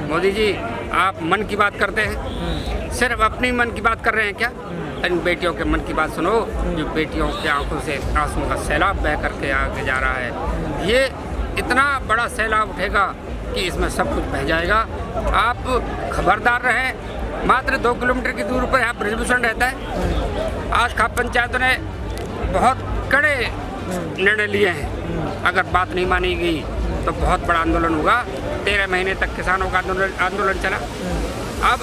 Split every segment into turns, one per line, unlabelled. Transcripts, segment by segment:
मोदी जी, आप मन की बात करते हैं, सिर्फ अपनी मन की बात कर रहे हैं क्या? इन बेटियों के मन की बात सुनो, जो बेटियों की आंखों से आंसुओं का सैलाब बह करके आगे जा रहा है। ये इतना बड़ा सैलाब उठेगा कि इसमें सब कुछ बह जाएगा। आप खबरदार रहें। मात्र 2 किलोमीटर की दूर पर यहाँ ब्रजभूषण रहता है। आज खाप पंचायतों ने बहुत कड़े निर्णय लिए हैं। अगर बात नहीं मानी गई तो बहुत बड़ा आंदोलन होगा। 13 महीने तक किसानों का आंदोलन चला। अब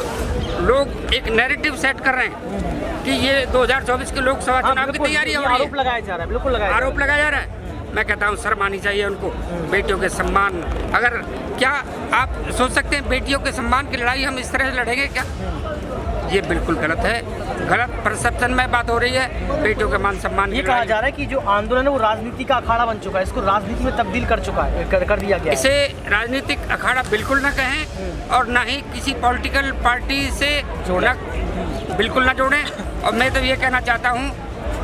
लोग एक नैरेटिव सेट कर रहे हैं कि ये 2024 के लोकसभा चुनाव की तैयारी हो रही है।
आरोप लगाया जा रहा है, बिल्कुल
आरोप लगाया जा रहा है। मैं कहता हूँ शर्म आनी चाहिए उनको। बेटियों के सम्मान, अगर क्या आप सोच सकते हैं बेटियों के सम्मान की लड़ाई हम इस तरह से लड़ेंगे क्या? ये बिल्कुल गलत है। गलत परसेप्शन में बात हो रही है। बेटियों के मान सम्मान
ये कहा जा रहा है कि जो आंदोलन है वो राजनीति का अखाड़ा बन चुका है, इसको राजनीति में तब्दील कर चुका है, कर दिया गया है।
इसे राजनीतिक अखाड़ा बिल्कुल ना कहें और ना ही किसी पॉलिटिकल पार्टी से बिल्कुल ना जोड़ें। और मैं तो ये कहना चाहता हूँ,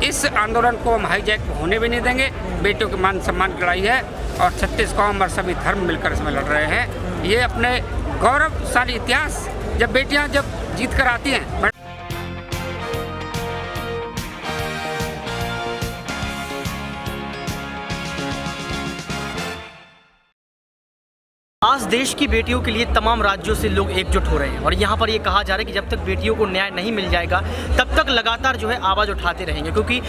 इस आंदोलन को हम हाईजैक होने भी नहीं देंगे। बेटियों के मान सम्मान की लड़ाई है और 36 कौम और सभी धर्म मिलकर इसमें लड़ रहे हैं। ये अपने गौरवशाली इतिहास, जब बेटियां जब जीत कर आती हैं।
आज देश की बेटियों के लिए तमाम राज्यों से लोग एकजुट हो रहे हैं और यहाँ पर ये कहा जा रहा है कि जब तक बेटियों को न्याय नहीं मिल जाएगा तब तक लगातार जो है आवाज़ उठाते रहेंगे, क्योंकि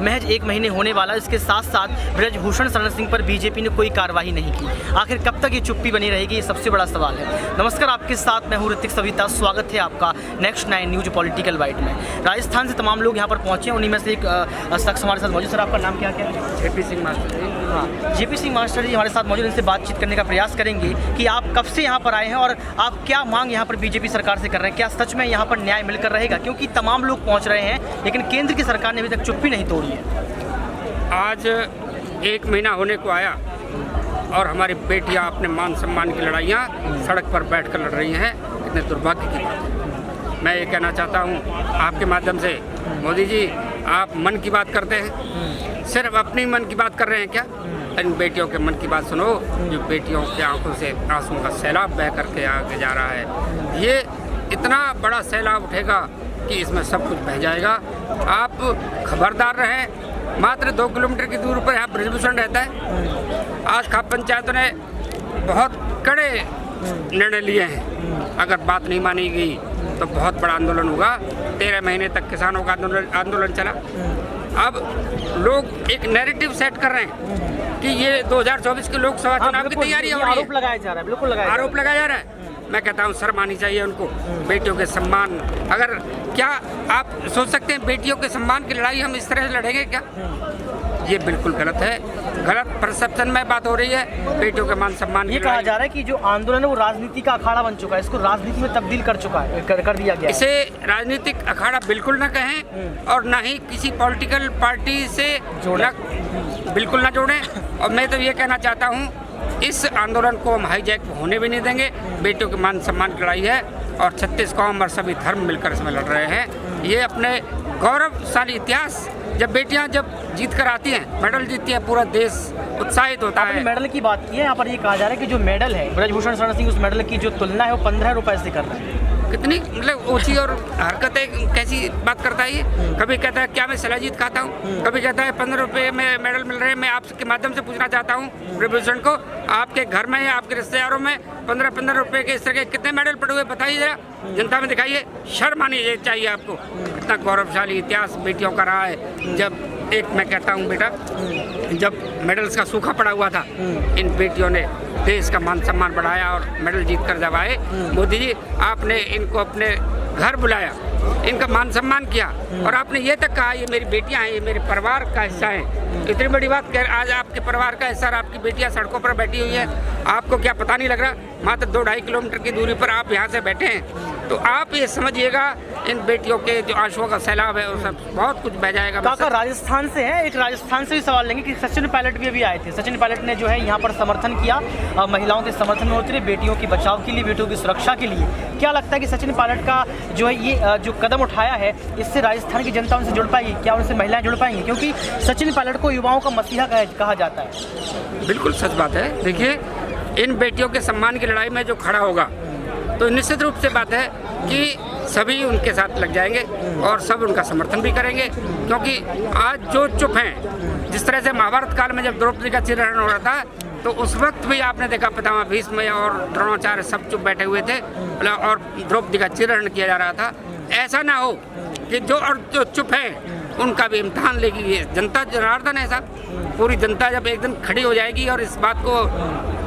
महज 1 महीने होने वाला। इसके साथ साथ ब्रजभूषण शरण सिंह पर बीजेपी ने कोई कार्रवाई नहीं की। आखिर कब तक ये चुप्पी बनी रहेगी, ये सबसे बड़ा सवाल है। नमस्कार, आपके साथ मैं हूँ ऋतिक सविता। स्वागत है आपका नेक्स्ट 9 न्यूज पॉलिटिकल बाइट में। राजस्थान से तमाम लोग यहाँ पर पहुँचे हैं, उन्हीं में से एक शख्स हमारे साथ मौजूद। सर, आपका नाम क्या है?
जेपी सिंह मास्टर जी।
हाँ, जेपी सिंह मास्टर जी हमारे साथ मौजूद। इनसे बातचीत करने का प्रयास करेंगे कि आप कब से यहाँ पर आए हैं और आप क्या मांग यहाँ पर बीजेपी सरकार से कर रहे हैं। क्या सच में यहाँ पर न्याय मिलकर रहेगा? क्योंकि तमाम लोग पहुँच रहे हैं लेकिन केंद्र की सरकार ने अभी तक चुप्पी नहीं तोड़ी है।
आज 1 महीना होने को आया और हमारी बेटियाँ अपने मान सम्मान की लड़ाइयाँ सड़क पर बैठ कर लड़ रही हैं। कितने दुर्भाग्य की बात है। मैं ये कहना चाहता हूँ आपके माध्यम से, मोदी जी, आप मन की बात करते हैं, सिर्फ अपनी मन की बात कर रहे हैं क्या? इन बेटियों के मन की बात सुनो, जो बेटियों की आंखों से आंसुओं का सैलाब बह करके आगे जा रहा है। ये इतना बड़ा सैलाब उठेगा कि इसमें सब कुछ बह जाएगा। आप खबरदार रहें। मात्र 2 किलोमीटर की दूर पर यहाँ ब्रजभूषण रहता है। आज खाप पंचायतों ने बहुत कड़े निर्णय लिए हैं। अगर बात नहीं मानी गई तो बहुत बड़ा आंदोलन होगा। 13 महीने तक किसानों का आंदोलन चला। अब लोग एक नैरेटिव सेट कर रहे हैं कि ये 2024 के लोकसभा चुनाव की तैयारी हो रही है।
आरोप लगाया जा रहा है, बिल्कुल
आरोप लगाया जा रहा है। मैं कहता हूँ शर्म आनी चाहिए उनको। बेटियों के सम्मान, अगर क्या आप सोच सकते हैं बेटियों के सम्मान की लड़ाई हम इस तरह से लड़ेंगे क्या? ये बिल्कुल गलत है। गलत परसेप्शन में बात हो रही है। बेटियों के मान सम्मान
ये कहा जा रहा है कि जो आंदोलन है वो राजनीति का अखाड़ा बन चुका है, इसको राजनीति में तब्दील कर चुका है, कर दिया गया है।
इसे राजनीतिक अखाड़ा बिल्कुल ना कहें और ना ही किसी पॉलिटिकल पार्टी से बिल्कुल ना जोड़ें। और मैं तो ये कहना चाहता हूँ, इस आंदोलन को हम हाईजैक होने भी नहीं देंगे। बेटियों के मान सम्मान की लड़ाई है और 36 कौम और सभी धर्म मिलकर इसमें लड़ रहे हैं। ये अपने गौरवशाली इतिहास, जब बेटियां जब जीत कर आती हैं, मेडल जीतती हैं, पूरा देश उत्साहित होता है।
मेडल की बात की है, यहाँ पर ये कहा जा रहा है कि जो मेडल है ब्रजभूषण शरण सिंह, उस मेडल की जो तुलना है वो 15 रुपए से कर रहे हैं।
कितनी मतलब ऊंची और हरकतें, कैसी बात करता है ये? कभी कहता है क्या मैं शिलाजीत खाता हूँ, कभी कहता है 15 रुपये में मेडल मिल रहे हैं। मैं आपके माध्यम से पूछना चाहता हूँ ब्रजभूषण को, आपके घर में या आपके रिश्तेदारों में 15-15 रुपये के इस तरह के कितने मेडल पड़े हुए बताइए जरा, जनता में दिखाइए। शर्म आनी चाहिए आपको। इतना गौरवशाली इतिहास बेटियों का रहा है। जब एक मैं कहता हूँ बेटा, जब मेडल्स का सूखा पड़ा हुआ था, इन बेटियों ने देश का मान सम्मान बढ़ाया और मेडल जीत कर जब आए, मोदी जी आपने इनको अपने घर बुलाया, इनका मान सम्मान किया और आपने ये तक कहा ये मेरी बेटियां हैं, ये मेरे परिवार का हिस्सा हैं। इतनी बड़ी बात कह, आज आपके परिवार का हिस्सा, आपकी बेटियां सड़कों पर बैठी हुई है। आपको क्या पता नहीं लग रहा? मात्र 2-2.5 किलोमीटर की दूरी पर आप यहाँ से बैठे हैं। तो आप ये समझिएगा, इन बेटियों के जो आंसुओं का सैलाब है वो सब बहुत कुछ बह जाएगा।
काका राजस्थान से है, एक राजस्थान से भी सवाल लेंगे कि सचिन पायलट भी अभी आए थे। सचिन पायलट ने जो है यहाँ पर समर्थन किया, महिलाओं के समर्थन में उतरे, बेटियों की बचाव के लिए, बेटियों की सुरक्षा के लिए। क्या लगता है कि सचिन पायलट का जो है ये जो कदम उठाया है, इससे राजस्थान की जनता उनसे जुड़ पाएगी? क्या उनसे महिलाएं जुड़ पाएंगी? क्योंकि सचिन पायलट को युवाओं का मसीहा कहा जाता है।
बिल्कुल सच बात है। देखिए, इन बेटियों के सम्मान की लड़ाई में जो खड़ा होगा तो निश्चित रूप से बात है कि सभी उनके साथ लग जाएंगे और सब उनका समर्थन भी करेंगे, क्योंकि आज जो चुप हैं, जिस तरह से महाभारत काल में जब द्रौपदी का चिरहरण हो रहा था तो उस वक्त भी आपने देखा पितामह भीष्म और द्रोणाचार्य सब चुप बैठे हुए थे और द्रौपदी का चिरहरण किया जा रहा था। ऐसा ना हो कि जो चुप है उनका भी इम्तहान लेगी ये जनता। जनार्दन है साहब, पूरी जनता जब एक दिन खड़ी हो जाएगी और इस बात को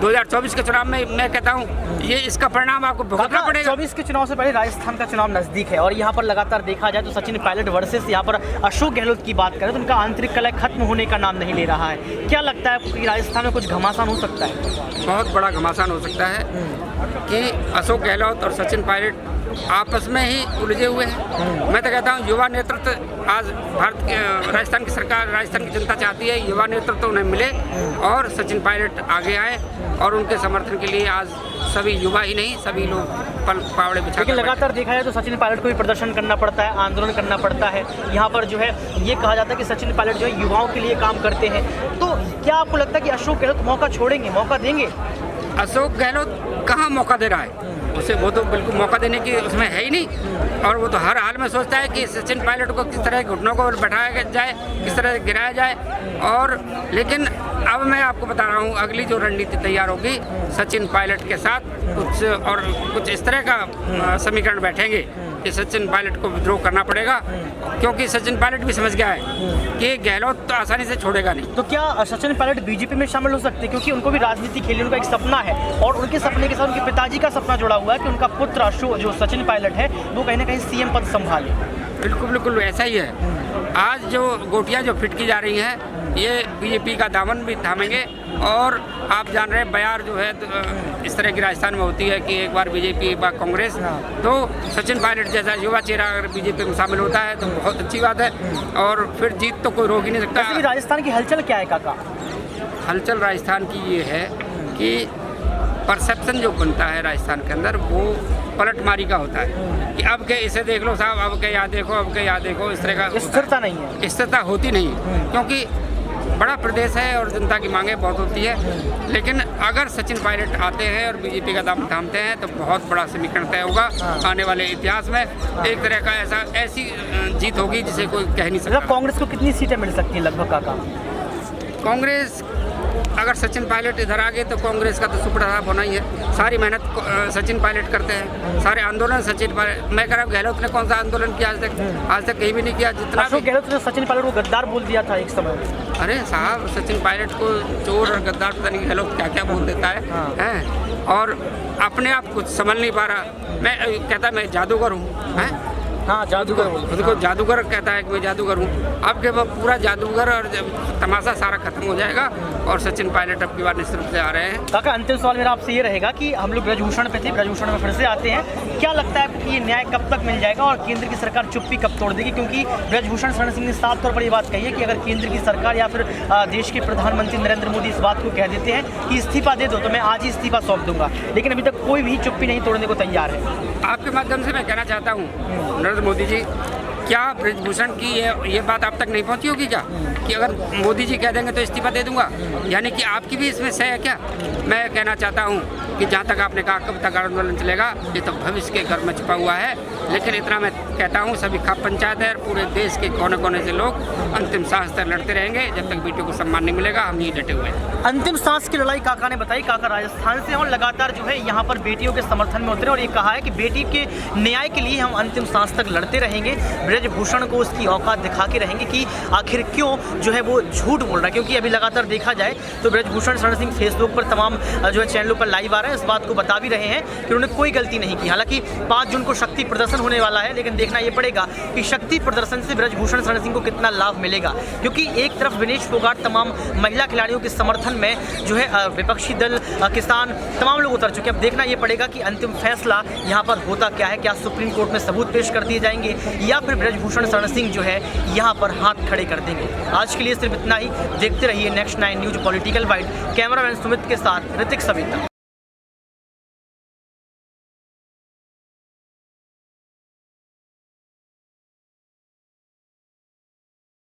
2024 के चुनाव में मैं कहता हूँ ये इसका परिणाम आपको भुगतना पड़ेगा।
24 के चुनाव से पहले राजस्थान का चुनाव नजदीक है और यहाँ पर लगातार देखा जाए तो सचिन पायलट वर्सेस यहाँ पर अशोक गहलोत की बात करें तो उनका आंतरिक कलह खत्म होने का नाम नहीं ले रहा है। क्या लगता है कि राजस्थान में कुछ घमासान हो सकता है?
बहुत बड़ा घमासान हो सकता है कि अशोक गहलोत और सचिन पायलट आपस में ही उलझे हुए हैं। मैं तो कहता हूँ युवा नेतृत्व आज राजस्थान की सरकार, राजस्थान की जनता चाहती है युवा नेतृत्व उन्हें मिले और सचिन पायलट आगे आए और उनके समर्थन के लिए आज सभी युवा ही नहीं सभी लोग पावड़े बिछा।
लेकिन लगातार देखा जाए तो सचिन पायलट को भी प्रदर्शन करना पड़ता है, आंदोलन करना पड़ता है। यहाँ पर जो है ये कहा जाता है कि सचिन पायलट जो है युवाओं के लिए काम करते हैं। तो क्या आपको लगता है कि अशोक गहलोत मौका छोड़ेंगे, मौका देंगे?
अशोक गहलोत कहाँ मौका दे रहा है उसे, वो तो बिल्कुल मौका देने की उसमें है ही नहीं। और वो तो हर हाल में सोचता है कि सचिन पायलट को किस तरह घुटनों को बैठाया जाए, किस तरह गिराया जाए। और लेकिन अब मैं आपको बता रहा हूँ अगली जो रणनीति तैयार होगी सचिन पायलट के साथ कुछ इस तरह का समीकरण बैठेंगे कि सचिन पायलट को विद्रोह करना पड़ेगा, क्योंकि सचिन पायलट भी समझ गया है कि गहलोत तो आसानी से छोड़ेगा नहीं।
तो क्या सचिन पायलट बीजेपी में शामिल हो सकते हैं? क्योंकि उनको भी राजनीति खेलने उनका एक सपना है और उनके सपने के साथ उनके पिताजी का सपना जुड़ा हुआ है कि उनका पुत्र अशोक जो सचिन पायलट है वो कहीं ना कहीं सीएम पद संभाले।
बिल्कुल बिल्कुल ऐसा ही है। आज जो गोटियाँ जो फिट की जा रही हैं ये बीजेपी का दामन भी थामेंगे। और आप जान रहे हैं बयार जो है इस तरह की राजस्थान में होती है कि एक बार बीजेपी एक बार कांग्रेस, तो सचिन पायलट जैसा युवा चेहरा अगर बीजेपी में शामिल होता है तो बहुत अच्छी बात है और फिर जीत तो कोई रोक ही नहीं सकता।
राजस्थान की हलचल क्या है काका?
हलचल राजस्थान की ये है कि परसेप्शन जो बनता है राजस्थान के अंदर वो पलटमारी का होता है कि अब के इसे देख लो साहब, अब के यहाँ देखो, अब के यहाँ देखो, इस तरह का
स्थिरता नहीं है,
स्थिरता होती नहीं है क्योंकि बड़ा प्रदेश है और जनता की मांगें बहुत होती है। लेकिन अगर सचिन पायलट आते हैं और बीजेपी का दाम थामते हैं तो बहुत बड़ा समीकरण तय होगा आने वाले इतिहास में। एक तरह का ऐसी जीत होगी जिसे कोई कह नहीं सकता।
कांग्रेस को कितनी सीटें मिल सकती हैं लगभग काका?
कांग्रेस अगर सचिन पायलट इधर आ गए तो कांग्रेस का तो सुपड़ा साफ होना ही है। सारी मेहनत सचिन पायलट करते हैं, सारे आंदोलन सचिन पायलट। मैं कह रहा हूँ गहलोत ने कौन सा आंदोलन किया आज तक कहीं भी नहीं किया। जितना
अशोक गहलोत ने सचिन पायलट को गद्दार बोल दिया था एक समय।
अरे साहब सचिन पायलट को चोर और गद्दार पता नहीं गहलोत क्या क्या बोल देता है और अपने आप कुछ समझ नहीं पा रहा। मैं कहता मैं जादूगर हूँ,
हाँ जादूगर,
खुद को जादूगर कहता है कि मैं जादूगर हूँ। अब के पूरा जादूगर और तमाशा सारा खत्म हो जाएगा और सचिन पायलट अब की बार निश्चित रूप से आ रहे हैं।
काका अंतिम सवाल मेरा आपसे ये रहेगा कि हम लोग ब्रजभूषण पे थे, ब्रजभूषण में फिर से आते हैं, क्या लगता है कि ये न्याय कब तक मिल जाएगा और केंद्र की सरकार चुप्पी कब तोड़ देगी? क्योंकि ब्रजभूषण शरण सिंह ने साफ तौर पर ये बात कही है कि अगर केंद्र की सरकार या फिर देश के प्रधानमंत्री नरेंद्र मोदी इस बात को कह देते हैं कि इस्तीफा दे दो तो मैं आज ही इस्तीफा सौंप दूंगा, लेकिन अभी तक कोई भी चुप्पी नहीं तोड़ने को तैयार है।
आपके माध्यम से मैं कहना चाहता हूँ नरेंद्र मोदी जी, क्या ब्रजभूषण की ये बात आप तक नहीं पहुंची होगी क्या कि अगर मोदी जी कह देंगे तो इस्तीफा दे दूंगा? यानी कि आपकी भी इसमें सह है क्या? मैं कहना चाहता हूं कि जहां तक आपने कहा कब तक आंदोलन चलेगा ये तो भविष्य के घर में छुपा हुआ है। लेकिन इतना मैं कहता हूं सभी खाप पंचायत है पूरे देश के कोने कोने से लोग अंतिम सांस तक लड़ते रहेंगे जब तक बेटियों को सम्मान नहीं मिलेगा। हम यही डटे हुए हैं।
अंतिम सांस की लड़ाई काका ने बताई। काका राजस्थान से और लगातार जो है यहाँ पर बेटियों के समर्थन में उतरे और ये कहा है कि बेटी के न्याय के लिए हम अंतिम सांस तक लड़ते रहेंगे। ब्रजभूषण को उसकी औकात दिखा के रहेंगे कि आखिर क्यों जो है वो झूठ बोल रहा है। क्योंकि अभी लगातार देखा जाए तो ब्रजभूषण शरण सिंह फेसबुक पर तमाम जो है चैनलों पर लाइव आ रहे हैं, इस बात को बता भी रहे हैं कि उन्होंने कोई गलती नहीं की। हालांकि 5 जून को शक्ति प्रदर्शन होने वाला है, लेकिन देखना ये पड़ेगा कि शक्ति प्रदर्शन से ब्रजभूषण शरण सिंह को कितना लाभ मिलेगा। क्योंकि एक तरफ विनेश फोगाट तमाम महिला खिलाड़ियों के समर्थन में जो है विपक्षी दल, किसान, तमाम लोग उतर चुके हैं। अब देखना ये पड़ेगा कि अंतिम फैसला यहाँ पर होता क्या है। क्या सुप्रीम कोर्ट में सबूत पेश कर दिए जाएंगे या फिर ब्रजभूषण शरण सिंह जो है यहाँ पर हाथ खड़े कर देंगे। आज के लिए सिर्फ इतना ही। देखते रहिए next 9 news political wide. Cameraman Sumit के साथ ऋतिक सविता।